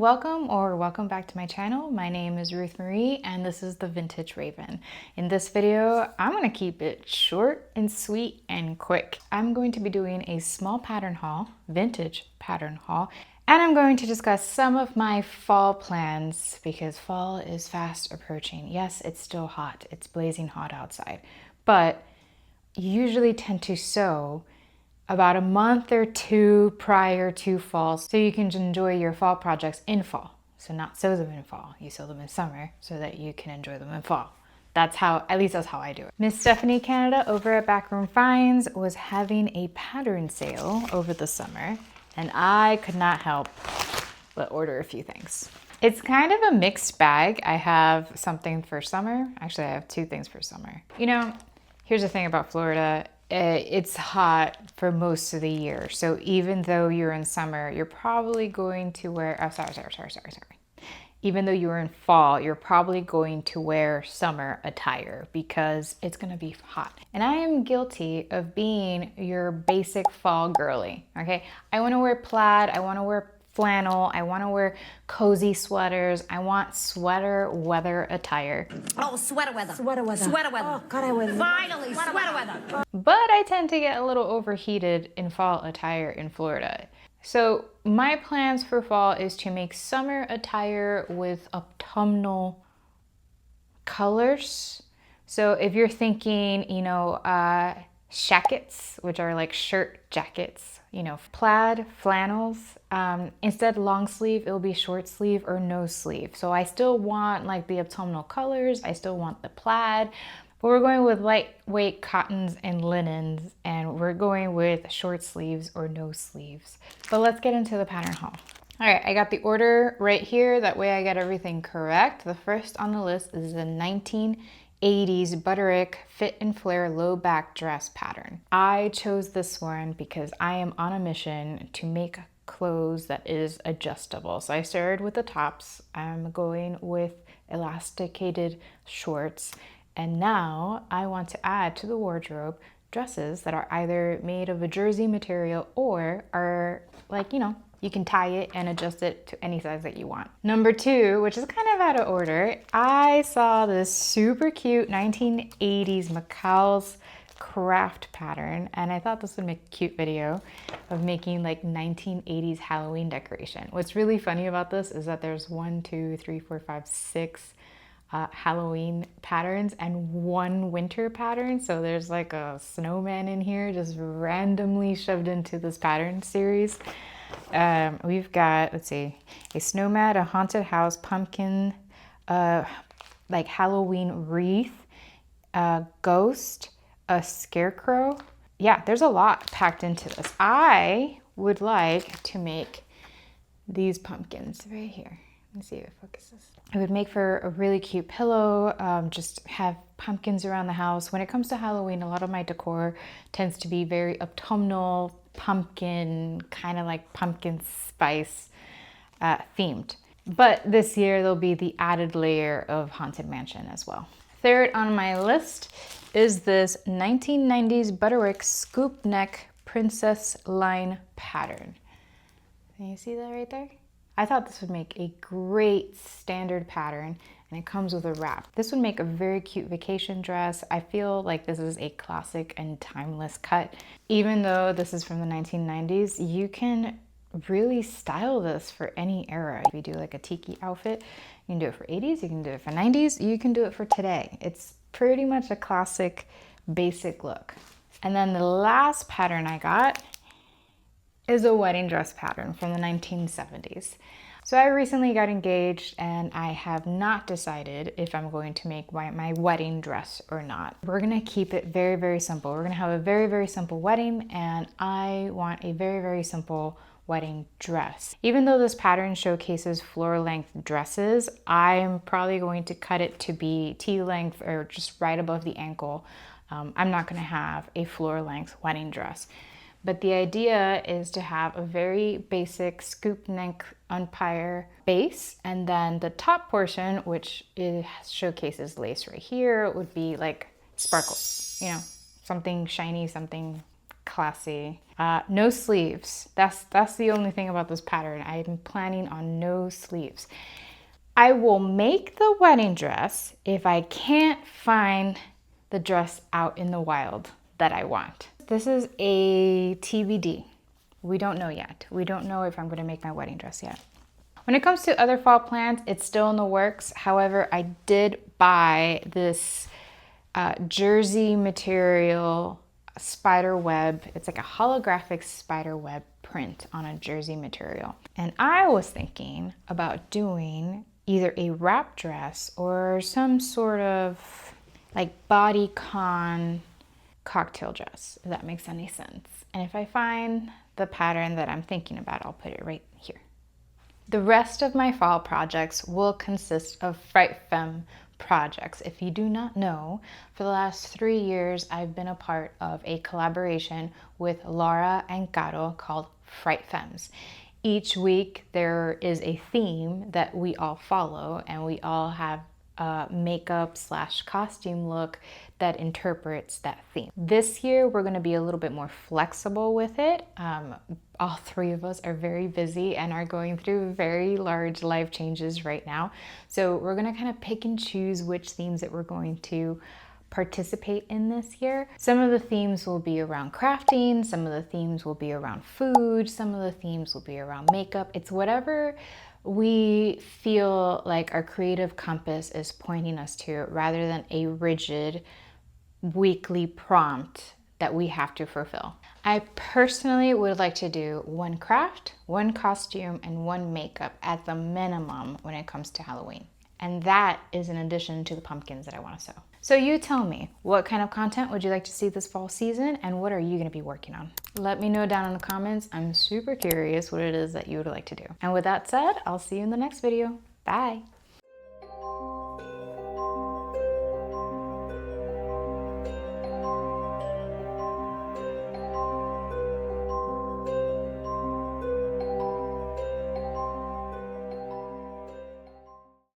welcome back to my channel. My name is Ruth Marie and this is the Vintage Raven. In this video, I'm going to keep it short and sweet and quick. I'm going to be doing a small pattern haul, vintage pattern haul, and I'm going to discuss some of my fall plans because fall is fast approaching. Yes, it's still hot. It's blazing hot outside, but you usually tend to sew about a month or two prior to fall so you can enjoy your fall projects in fall. So not sew them in fall, you sew them in summer so that you can enjoy them in fall. That's how, at least that's how I do it. Miss Stephanie Canada over at Backroom Finds was having a pattern sale over the summer and I could not help but order a few things. It's kind of a mixed bag. I have something for summer. Actually, I have two things for summer. You know, here's the thing about Florida. It's hot for most of the year. So even though you're in summer, you're probably going to wear, Even though you're in fall, you're probably going to wear summer attire because it's gonna be hot. And I am guilty of being your basic fall girly, okay? I wanna wear plaid, I wanna wear flannel, I want to wear cozy sweaters, I want sweater weather attire. Oh, sweater weather. Sweater weather. Sweater weather. Oh, God, I was... Finally, sweater weather. But I tend to get a little overheated in fall attire in Florida. So my plans for fall is to make summer attire with autumnal colors. So if you're thinking, you know, shackets, which are like shirt jackets, you know, plaid, flannels. Instead long sleeve, it'll be short sleeve or no sleeve. So I still want like the autumnal colors. I still want the plaid, but we're going with lightweight cottons and linens, and we're going with short sleeves or no sleeves. But let's get into the pattern haul. All right, I got the order right here. That way I got everything correct. The first on the list is the 1980s Butterick fit and flare low back dress pattern. I chose this one because I am on a mission to make clothes that is adjustable. So I started with the tops. I'm going with elasticated shorts. And now I want to add to the wardrobe dresses that are either made of a jersey material or are like, you know, you can tie it and adjust it to any size that you want. Number two, which is kind of out of order, I saw this super cute 1980s McCall's craft pattern, and I thought this would make a cute video of making like 1980s Halloween decoration. What's really funny about this is that there's 6 Halloween patterns and one winter pattern. So there's like a snowman in here just randomly shoved into this pattern series. We've got, let's see, a snowman, a haunted house, pumpkin, like Halloween wreath, a ghost, a scarecrow. Yeah, there's a lot packed into this. I would like to make these pumpkins right here. Let's see if it focuses. It would make for a really cute pillow, just have pumpkins around the house. When it comes to Halloween, a lot of my decor tends to be very autumnal, pumpkin, kind of like pumpkin spice themed. But this year there'll be the added layer of Haunted Mansion as well. Third on my list is this 1990s Butterick scoop neck princess line pattern. Can you see that right there? I thought this would make a great standard pattern, and it comes with a wrap. This would make a very cute vacation dress. I feel like this is a classic and timeless cut. Even though this is from the 1990s, you can really style this for any era. If you do like a tiki outfit, you can do it for 80s, you can do it for 90s, you can do it for today. It's pretty much a classic basic look. And then the last pattern I got is a wedding dress pattern from the 1970s. So I recently got engaged and I have not decided if I'm going to make my wedding dress or not. We're gonna keep it very, very simple. We're gonna have a very, very simple wedding, and I want a very, very simple wedding dress. Even though this pattern showcases floor length dresses, I'm probably going to cut it to be T-length or just right above the ankle. I'm not gonna have a floor length wedding dress. But the idea is to have a very basic scoop neck umpire base, and then the top portion, which showcases lace right here, would be like sparkles, you know, something shiny, something classy. No sleeves. That's the only thing about this pattern. I'm planning on no sleeves. I will make the wedding dress if I can't find the dress out in the wild that I want. This is a TBD. We don't know yet. We don't know if I'm going to make my wedding dress yet. When it comes to other fall plans, it's still in the works. However, I did buy this jersey material spider web. It's like a holographic spider web print on a jersey material. And I was thinking about doing either a wrap dress or some sort of like bodycon cocktail dress, if that makes any sense. And if I find the pattern that I'm thinking about, I'll put it right here. The rest of my fall projects will consist of Fright Femme projects. If you do not know, for the last 3 years, I've been a part of a collaboration with Laura and Caro called Fright Femmes. Each week there is a theme that we all follow, and we all have a makeup / costume look that interprets that theme. This year we're going to be a little bit more flexible with it. All 3 of us are very busy and are going through very large life changes right now. So we're going to kind of pick and choose which themes that we're going to participate in this year. Some of the themes will be around crafting, some of the themes will be around food, some of the themes will be around makeup. It's whatever we feel like our creative compass is pointing us to, rather than a rigid weekly prompt that we have to fulfill. I personally would like to do 1 craft, 1 costume, and 1 makeup at the minimum when it comes to Halloween. And that is in addition to the pumpkins that I want to sew. So you tell me, what kind of content would you like to see this fall season, and what are you going to be working on? Let me know down in the comments. I'm super curious what it is that you would like to do. And with that said, I'll see you in the next video. Bye.